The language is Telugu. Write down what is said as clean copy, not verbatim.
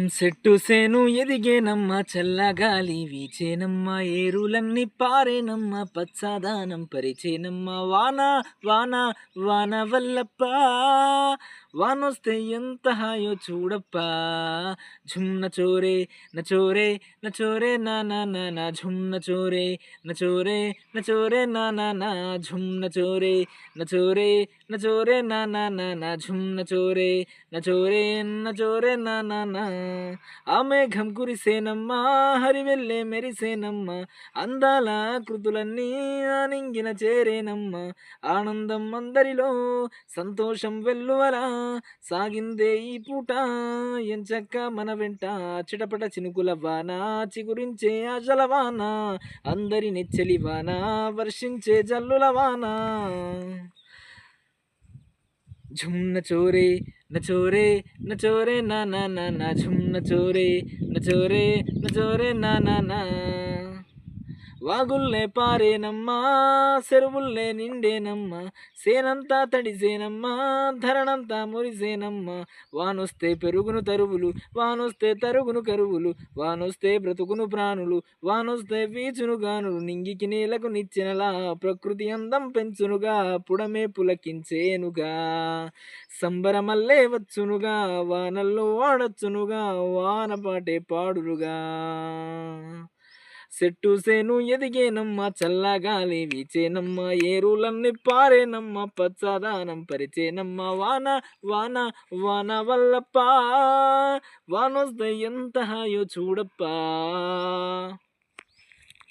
సెట్టు సేను ఎదిగేనమ్మ చల్లగాలి వీచేనమ్మ ఏరులన్నీ పారేనమ్మ పచ్చదానం పరిచేనమ్మ వాన వాన వాన వల్లప్ప వానొస్తే ఎంత హాయో చూడప్ప ఝుమ్ నచోరే నచోరే నచోరే నా నా నా నా ఝుమ్ నచోరే నచోరే నచోరే నా నా నా ఝుమ్ నచోరే నచోరే నచోరే నా నా నా నా ఝుమ్ నచోరే నచోరే నచోరే నా నా నా ఆ మేఘం కురిసేనమ్మా హరివెల్లే మెరిసేనమ్మా అందాల కృతులన్నీ ఆనింగిన చేరేనమ్మ ఆనందం అందరిలో సంతోషం వెల్లువలా సాగిందే ఈ పూట ఎంచక్క మన వెంట చిటపట చినుకుల వాన చిగురించే ఆశల వాన అందరి నెచ్చలి వాన వర్షించే జల్లుల వాన झुम नचोरे नचोरे ना ना ना ना झुम नचोरे नचोरे नचोरे ना ना ना వాగుల్లే పారేనమ్మా చెరువుల్లే నిండేనమ్మా సేనంతా తడిసేనమ్మా ధరణంతా మురిసేనమ్మా వానొస్తే పెరుగును తరువులు వానొస్తే తరుగును కరువులు వానొస్తే బ్రతుకును ప్రాణులు వానొస్తే వీచును గానులు నింగికి నేలకు నిచ్చెనలా ప్రకృతి అందం పెంచునుగా పుడమే పులకించేనుగా సంబరమల్లే వచ్చునుగా వానల్లో ఆడొచ్చునుగా వాన పాటే పాడురుగా సెట్టు సేను ఎదిగేనమ్మ చల్లగాలి వీచేనమ్మ ఏరులన్నీ పారేనమ్మ పచ్చదానం పరిచేనమ్మ వాన వాన వాన వల్లప్ప వానొస్తే ఎంత హాయో చూడప్పా